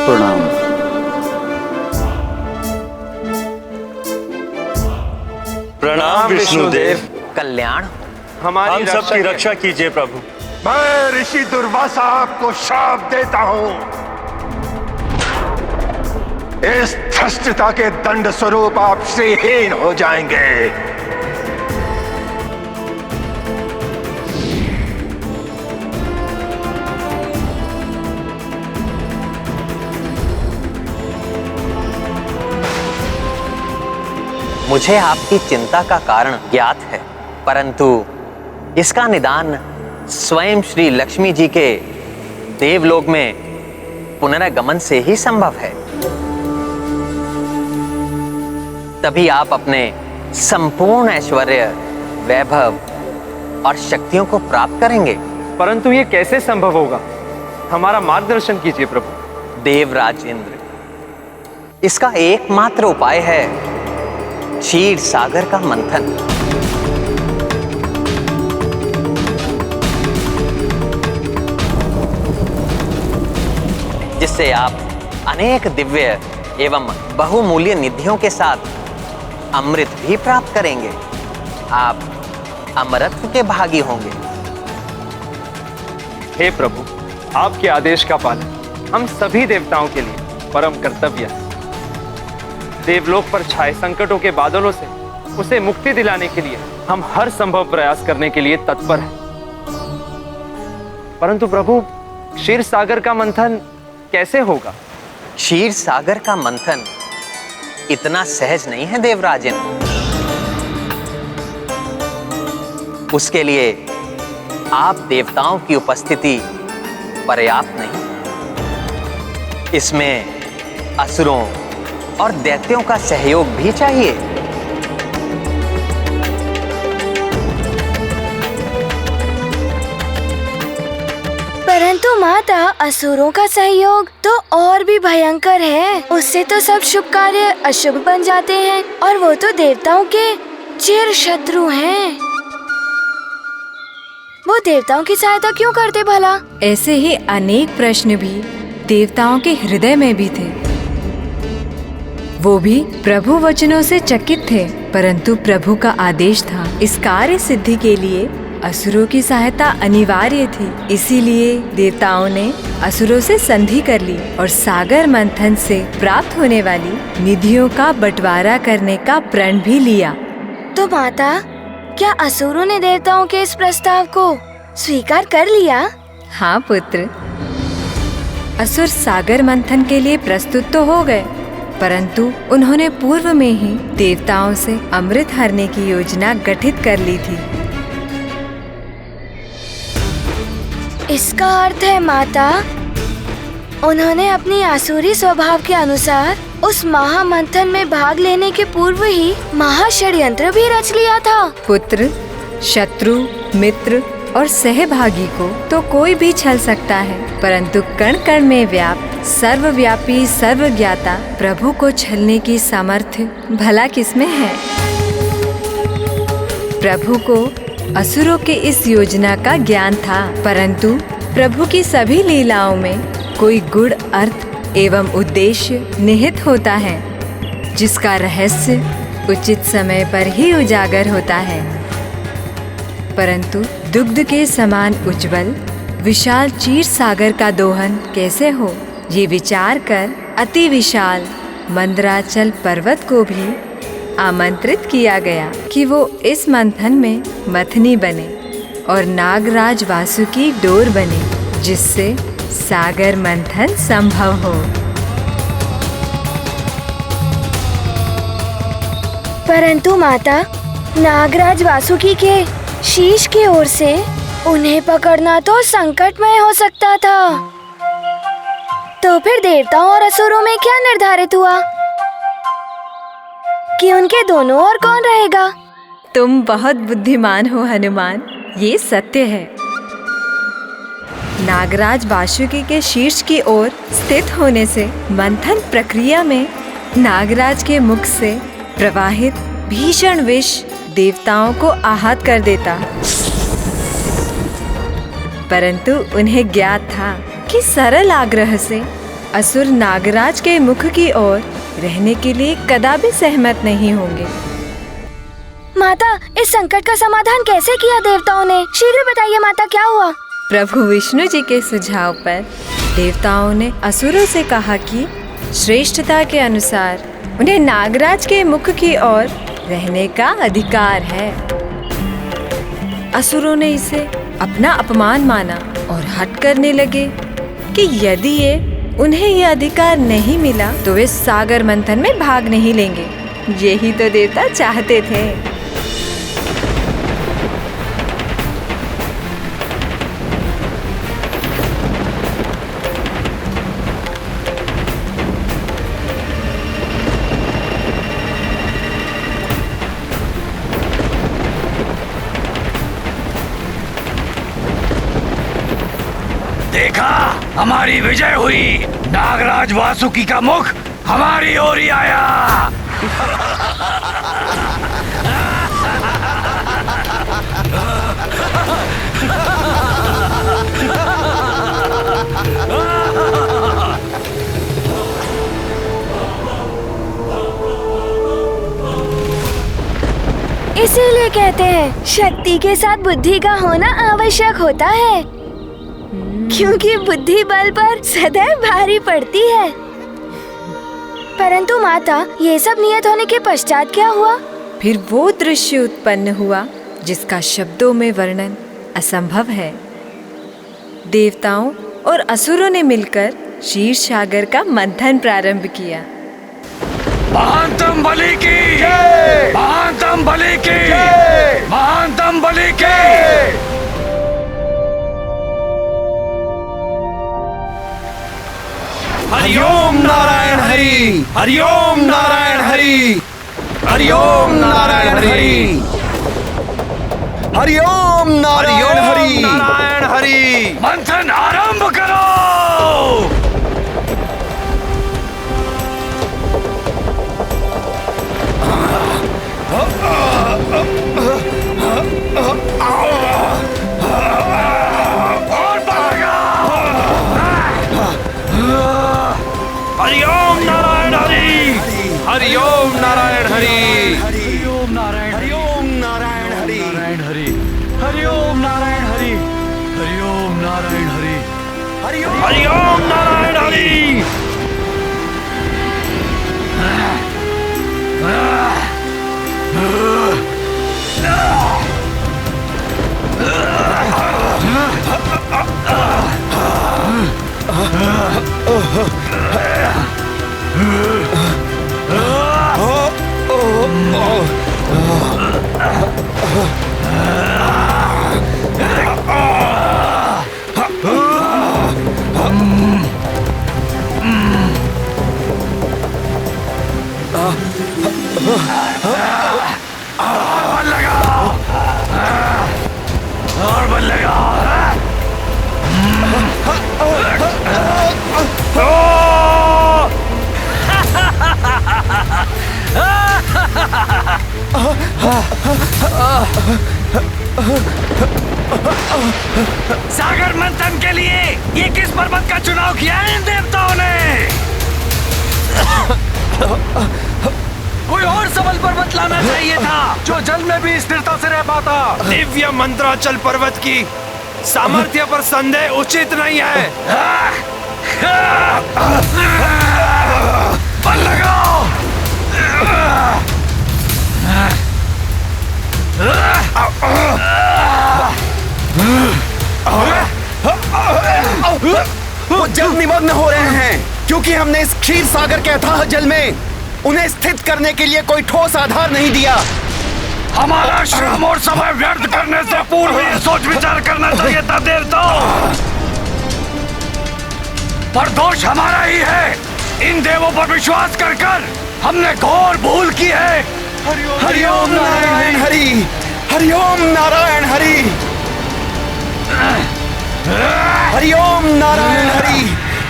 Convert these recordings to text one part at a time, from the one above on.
प्रणाम। प्रणाम विष्णुदेव। कल्याण हम सबकी रक्षा कीजिए प्रभु। मैं ऋषि दुर्वासा आपको शाप देता हूं। इस धृष्टता के दंड स्वरूप आप श्रीहीन हो जाएंगे। मुझे आपकी चिंता का कारण ज्ञात है, परंतु इसका निदान स्वयं श्री लक्ष्मी जी के देवलोक में पुनरागमन से ही संभव है। तभी आप अपने संपूर्ण ऐश्वर्य, वैभव और शक्तियों को प्राप्त करेंगे। परंतु ये कैसे संभव होगा? हमारा मार्गदर्शन कीजिए प्रभु। देवराज इंद्र, इसका एकमात्र उपाय है क्षीर सागर का मंथन। जिससे आप अनेक दिव्य एवं बहुमूल्य निधियों के साथ अमृत भी प्राप्त करेंगे। आप अमरत्व के भागी होंगे। हे प्रभु, आपके आदेश का पालन हम सभी देवताओं के लिए परम कर्तव्य है। देवलोक पर छाए संकटों के बादलों से उसे मुक्ति दिलाने के लिए हम हर संभव प्रयास करने के लिए तत्पर हैं। परंतु प्रभु, क्षीर सागर का मंथन कैसे होगा? क्षीर सागर का मंथन इतना सहज नहीं है देवराजन। उसके लिए आप देवताओं की उपस्थिति पर्याप्त नहीं। इसमें असुरों और दैत्यों का सहयोग भी चाहिए। परंतु माता, असुरों का सहयोग तो और भी भयंकर है। उससे तो सब शुभ कार्य अशुभ बन जाते हैं और वो तो देवताओं के चिर शत्रु हैं। वो देवताओं की सहायता क्यों करते भला? ऐसे ही अनेक प्रश्न भी देवताओं के हृदय में भी थे। वो भी प्रभु वचनों से चकित थे, परंतु प्रभु का आदेश था। इस कार्य सिद्धि के लिए असुरों की सहायता अनिवार्य थी। इसीलिए देवताओं ने असुरों से संधि कर ली और सागर मंथन से प्राप्त होने वाली निधियों का बंटवारा करने का प्रण भी लिया। तो माता, क्या असुरों ने देवताओं के इस प्रस्ताव को स्वीकार कर लिया? हाँ पुत्र, असुर सागर मंथन के लिए प्रस्तुत तो हो गए, परंतु उन्होंने पूर्व में ही देवताओं से अमृत हरने की योजना गठित कर ली थी। इसका अर्थ है माता, उन्होंने अपनी आसुरी स्वभाव के अनुसार उस महामंथन में भाग लेने के पूर्व ही महाषड्यंत्र भी रच लिया था। पुत्र, शत्रु, मित्र और सहभागी को तो कोई भी छल सकता है, परंतु कण कण में व्याप्त सर्वव्यापी सर्वज्ञाता प्रभु को छलने की सामर्थ्य भला किसमें है? प्रभु को असुरों के इस योजना का ज्ञान था, परंतु प्रभु की सभी लीलाओं में कोई गूढ़ अर्थ एवं उद्देश्य निहित होता है, जिसका रहस्य उचित समय पर ही उजागर होता है। परंतु दुग्ध के समान उज्जवल विशाल क्षीर सागर का दोहन कैसे हो, ये विचार कर अति विशाल मंदराचल पर्वत को भी आमंत्रित किया गया कि वो इस मंथन में मथनी बने और नागराज वासुकी डोर बने, जिससे सागर मंथन संभव हो। परंतु माता, नागराज वासुकी के शीश की ओर से उन्हें पकड़ना तो संकटमय हो सकता था। तो फिर देवताओं और असुरों में क्या निर्धारित हुआ कि उनके दोनों ओर कौन रहेगा? तुम बहुत बुद्धिमान हो हनुमान, ये सत्य है। नागराज वासुकी के शीर्ष की ओर स्थित होने से मंथन प्रक्रिया में नागराज के मुख से प्रवाहित भीषण विष देवताओं को आहत कर देता, परंतु उन्हें ज्ञात था कि सरल आग्रह से असुर नागराज के मुख की ओर रहने के लिए कदापि सहमत नहीं होंगे। माता, इस संकट का समाधान कैसे किया देवताओं ने? शीघ्र बताइए माता, क्या हुआ? प्रभु विष्णु जी के सुझाव पर देवताओं ने असुरों से कहा कि श्रेष्ठता के अनुसार उन्हें नागराज के मुख की ओर रहने का अधिकार है। असुरों ने इसे अपना अपमान माना और हट करने लगे कि यदि उन्हें यह अधिकार नहीं मिला तो वे सागर मंथन में भाग नहीं लेंगे। यही तो देवता चाहते थे। देखा, हमारी विजय हुई। नागराज वासुकी का मुख हमारी ओर ही आया। इसीलिए कहते हैं शक्ति के साथ बुद्धि का होना आवश्यक होता है, क्योंकि बुद्धि बल पर सदैव भारी पड़ती है। परंतु माता, ये सब नियत होने के पश्चात क्या हुआ? फिर वो दृश्य उत्पन्न हुआ जिसका शब्दों में वर्णन असंभव है। देवताओं और असुरों ने मिलकर क्षीर सागर का मंथन प्रारंभ किया। महानतम बलि की, महानतम बलि की, महानतम बलि की। हरिओम नारायण हरि, हरिओम नारायण हरि, हरिओम नारायण हरि, हरिओम नारायण हरि, नारायण हरि। मंथन आरंभ करो। और बढ़ेगा। हरिओम नारायण हरि, हरिओम नारायण हरि, हरिओम नारायण, हरिओम नारायण हरि, नारायण हरि, हरिओम नारायण हरि, हरिओम नारायण हरि, हरिओम नारायण हरि। बल लगाओ, और बल लगाओ। सागर मंथन के लिए ये किस पर्वत का चुनाव किया है इन देवताओं ने? कोई और सबल पर्वत लाना चाहिए था जो जल में भी स्थिरता से रह पाता। दिव्य मंत्राचल पर्वत की सामर्थ्य पर संदेह उचित नहीं है। बल लगाओ। वो जल निमग्न हो रहे हैं क्योंकि हमने इस क्षीर सागर के अथाह जल में उन्हें स्थित करने के लिए कोई ठोस आधार नहीं दिया। हमारा श्रम और समय व्यर्थ करने से पूर्व ये सोच विचार करना चाहिए था देवताओं। पर दोष हमारा ही है। इन देवों पर विश्वास कर हमने घोर भूल की है। हरिओम नारायण हरि, हरिओम नारायण हरि, हरिओम नारायण हरि,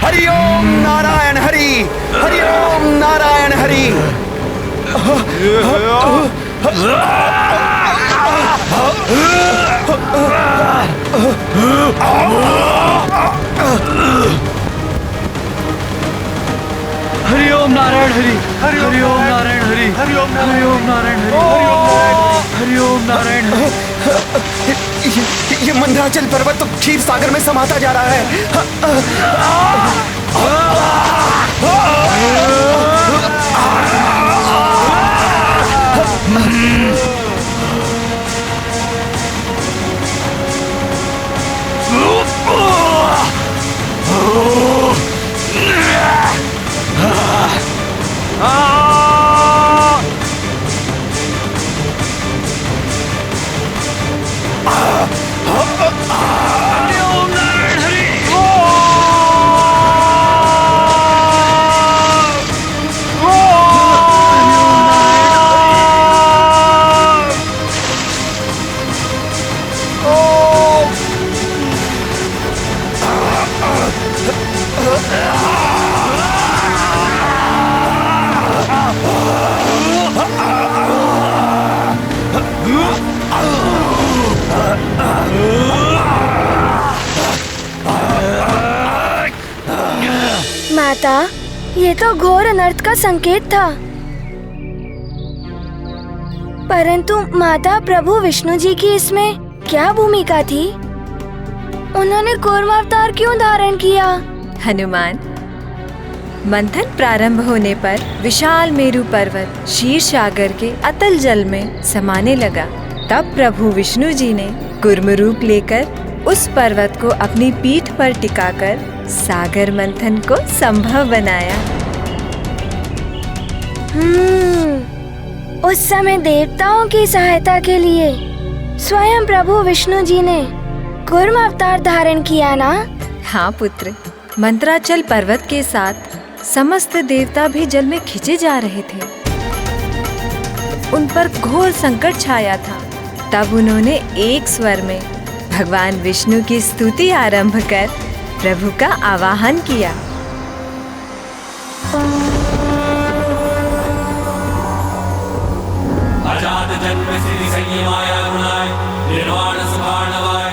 हरिओम नारायण हरि, हरिओम नारायण हरि। हरि ओम नारायण हरि, हरि ओम नारायण हरि, हरि ओम नारायण हरि, हरि ओम नारायण हरि। ये मंदराचल पर्वत तो क्षीर सागर में समाता जा रहा है। माता, ये तो घोर अनर्थ का संकेत था। परंतु माता, प्रभु विष्णु जी की इसमें क्या भूमिका थी? उन्होंने कूर्मावतार क्यों धारण किया? हनुमान, मंथन प्रारंभ होने पर विशाल मेरु पर्वत क्षीर सागर के अतल जल में समाने लगा। तब प्रभु विष्णु जी ने कूर्म रूप लेकर उस पर्वत को अपनी पीठ पर टिकाकर सागर मंथन को संभव बनाया। उस समय देवताओं की सहायता के लिए स्वयं प्रभु विष्णु जी ने कूर्म अवतार धारण किया ना? हाँ पुत्र, मंत्राचल पर्वत के साथ समस्त देवता भी जल में खींचे जा रहे थे। उन पर घोर संकट छाया था। तब उन्होंने एक स्वर में भगवान विष्णु की स्तुति आरंभ कर प्रभु का आवाहन किया। अजात जन्म सिद्धि संयमाय गुणाय निर्वाण सुभार्णवाय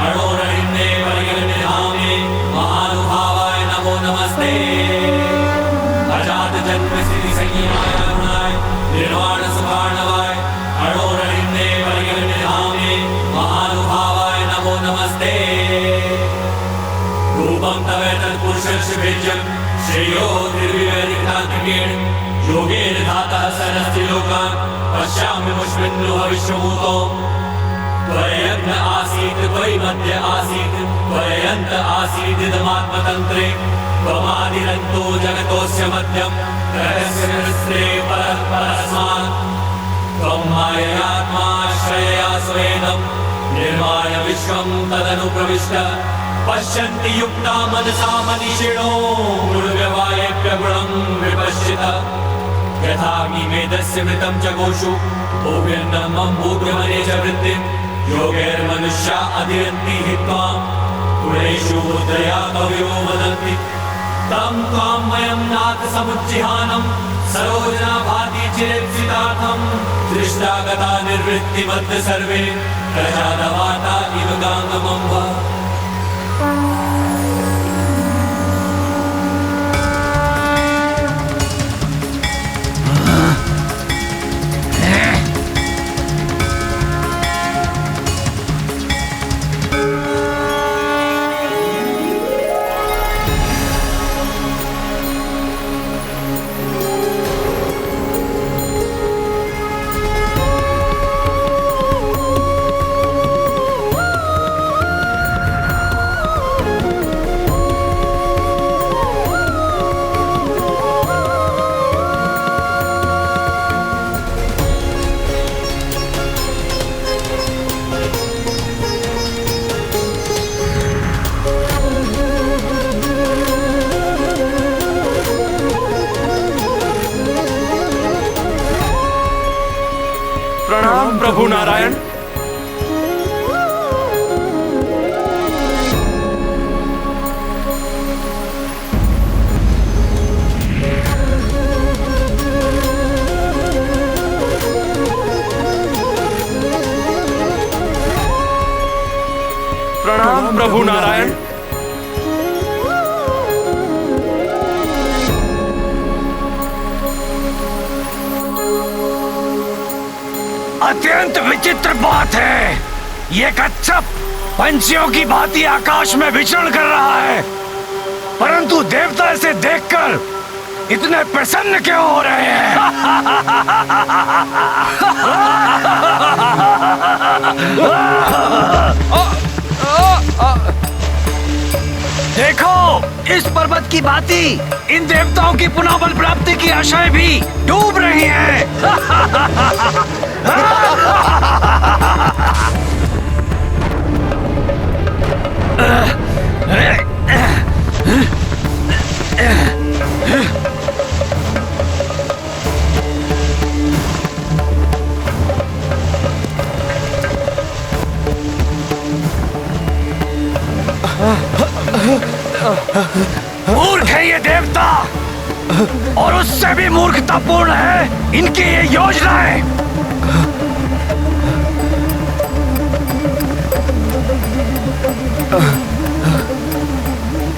अणोरणिन्ने परिगण्य धाम्ने महानुभावाय नमो नमस्ते। अजात जन्म सिद्धि संयमाय गुणाय निर्वाण सुभार्णवाय अणोरणिन्ने परिगण्य धाम्ने महानुभावाय नमो नमस्ते। रूपं तव तत्पुरुषस्य भेज्यं श्रेयो निर्विवेदितान्तिकेण योगेन धातः सरस्ति लोकान् पश्यामि मुष्मिन्नु भविष्यभूतो। त्वयज्ञ आसीत् त्वयि मध्य आसीत् त्वयन्त आसीत् इदमात्मतन्त्रे त्वमादिरन्तो जगतोऽस्य मध्यं त्रयस्य सहस्रे परः परस्मात् त्वं माययात्माश्रयया स्वेदं निर्माय विश्वं तदनुप्रविष्ट पश्यन्ति युक्ता मनसा मनीषिणो गुणव्यवायेभ्य गुणं विपश्चित यथाग्निमेधस्य मृतं च गोषु भूभ्यन्नमं भूभ्यमने च वृत्तिं योगैर्मनुष्या अधिरन्ति हि त्वां गुणेषु मुद्रया कवयो वदन्ति तं त्वां वयं नाथ समुज्जिहानं सरोजना भाति चिरेप्सितार्थं दृष्टा गता निर्वृत्तिमद्ध सर्वे प्रजातवाता इव गाङ्गमं वा। प्रणाम प्रभु नारायण। प्रणाम प्रभु नारायण। विचित्र बात है, ये कच्छप पंछियों की भांति आकाश में विचरण कर रहा है, परंतु देवता इसे देखकर इतने प्रसन्न क्यों हो रहे हैं? देखो, इस पर्वत की भांति इन देवताओं की पुनः बल प्राप्ति की आशाएं भी डूब रही हैं। मूर्ख है ये देवता, और उससे भी मूर्खतापूर्ण है इनकी ये योजनाएं।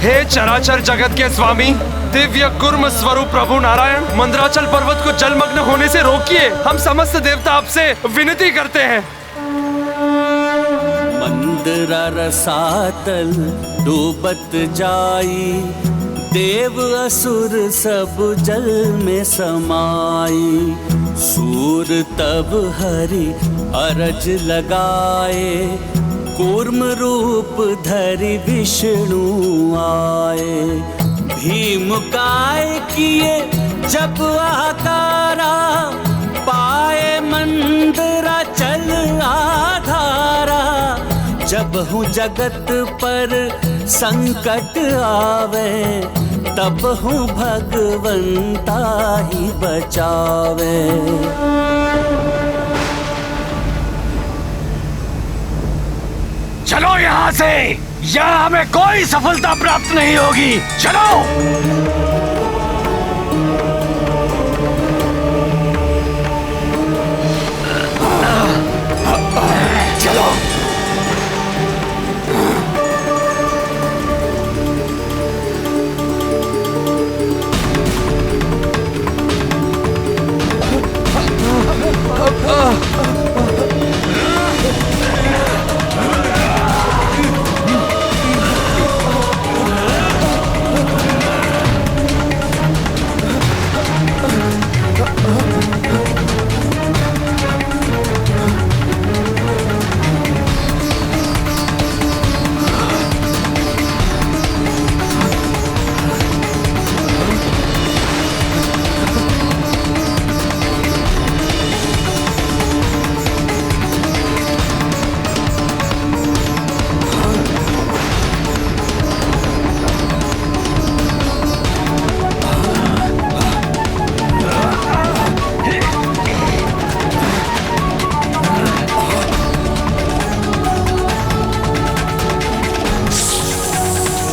हे चराचर जगत के स्वामी, दिव्य कुर्म स्वरूप प्रभु नारायण, मंदराचल पर्वत को जलमग्न होने से रोकिए। हम समस्त देवता आपसे विनती करते हैं। मंदरा रसातल डूबत जाई, देव असुर सब जल में समाई। सूर तब हरि अरज लगाए, कूर्म रूप धरि विष्णु आए। भीम काय किए जब आकारा, पाए मंदरा चल आधारा। जब हूँ जगत पर संकट आवे, तब हूँ भगवंता ही बचावे। चलो यहाँ से, यहाँ हमें कोई सफलता प्राप्त नहीं होगी। चलो।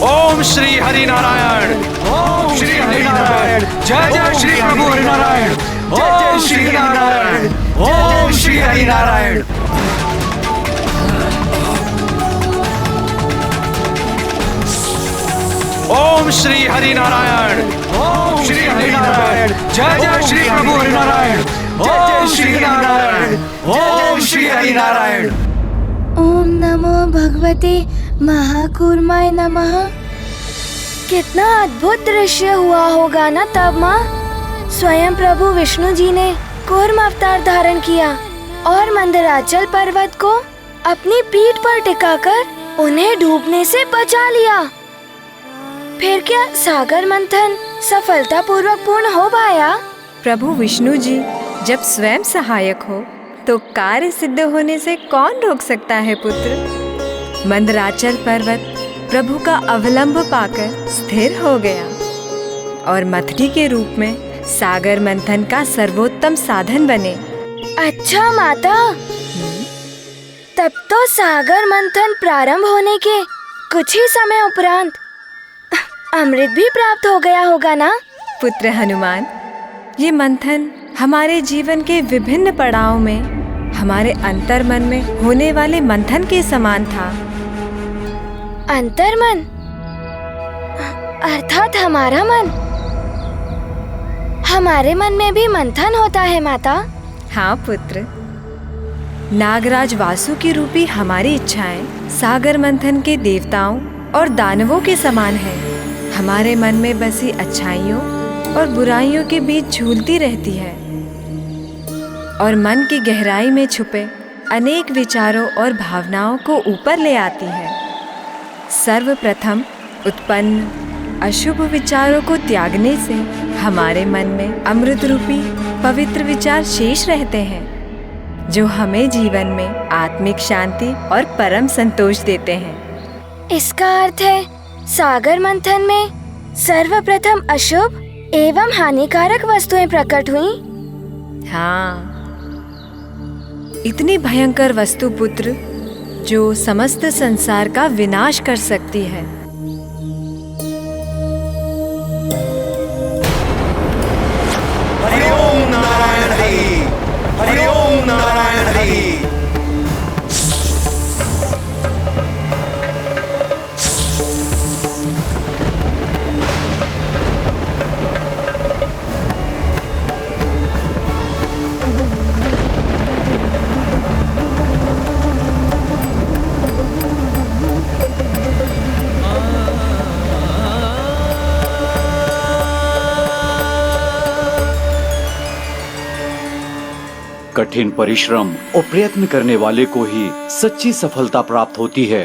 ओम श्री हरि नारायण, ओम श्री हरि नारायण। जय जय श्री प्रभु हरि नारायण। जय जय श्री नारायण। ओम श्री हरि नारायण। ओम श्री हरि नारायण। ओम श्री हरि नारायण। जय जय श्री प्रभु हरि नारायण। जय जय श्री नारायण। ओम श्री हरि नारायण। ओम नमो भगवते महाकूर्माय नमः। कितना अद्भुत दृश्य हुआ होगा ना तब माँ। स्वयं प्रभु विष्णु जी ने कूर्म अवतार धारण किया और मंदराचल पर्वत को अपनी पीठ पर टिकाकर उन्हें डूबने से बचा लिया। फिर क्या सागर मंथन सफलतापूर्वक पूर्ण हो पाया? प्रभु विष्णु जी जब स्वयं सहायक हो तो कार्य सिद्ध होने से कौन रोक सकता है पुत्र। मंदराचल पर्वत प्रभु का अवलंब पाकर स्थिर हो गया और मथनी के रूप में सागर मंथन का सर्वोत्तम साधन बने। अच्छा माता, तब तो सागर मंथन प्रारंभ होने के कुछ ही समय उपरांत अमृत भी प्राप्त हो गया होगा ना? पुत्र हनुमान, ये मंथन हमारे जीवन के विभिन्न पड़ाव में हमारे अंतर्मन में होने वाले मंथन के समान था। अंतर्मन अर्थात हमारा मन। हमारे मन में भी मंथन होता है माता? हाँ पुत्र, नागराज वासुकी रूपी हमारी इच्छाएं सागर मंथन के देवताओं और दानवों के समान है। हमारे मन में बसी अच्छाइयों और बुराइयों के बीच झूलती रहती है और मन की गहराई में छुपे अनेक विचारों और भावनाओं को ऊपर ले आती है। सर्वप्रथम उत्पन्न अशुभ विचारों को त्यागने से हमारे मन में अमृत रूपी पवित्र विचार शेष रहते हैं, जो हमें जीवन में आत्मिक शांति और परम संतोष देते हैं। इसका अर्थ है सागर मंथन में सर्वप्रथम अशुभ एवं हानिकारक वस्तुएं प्रकट हुई। हाँ, इतनी भयंकर वस्तु पुत्र जो समस्त संसार का विनाश कर सकती है। हरि ओम नारायण हरि, हरि ओम नारायण हरि। कठिन परिश्रम और प्रयत्न करने वाले को ही सच्ची सफलता प्राप्त होती है।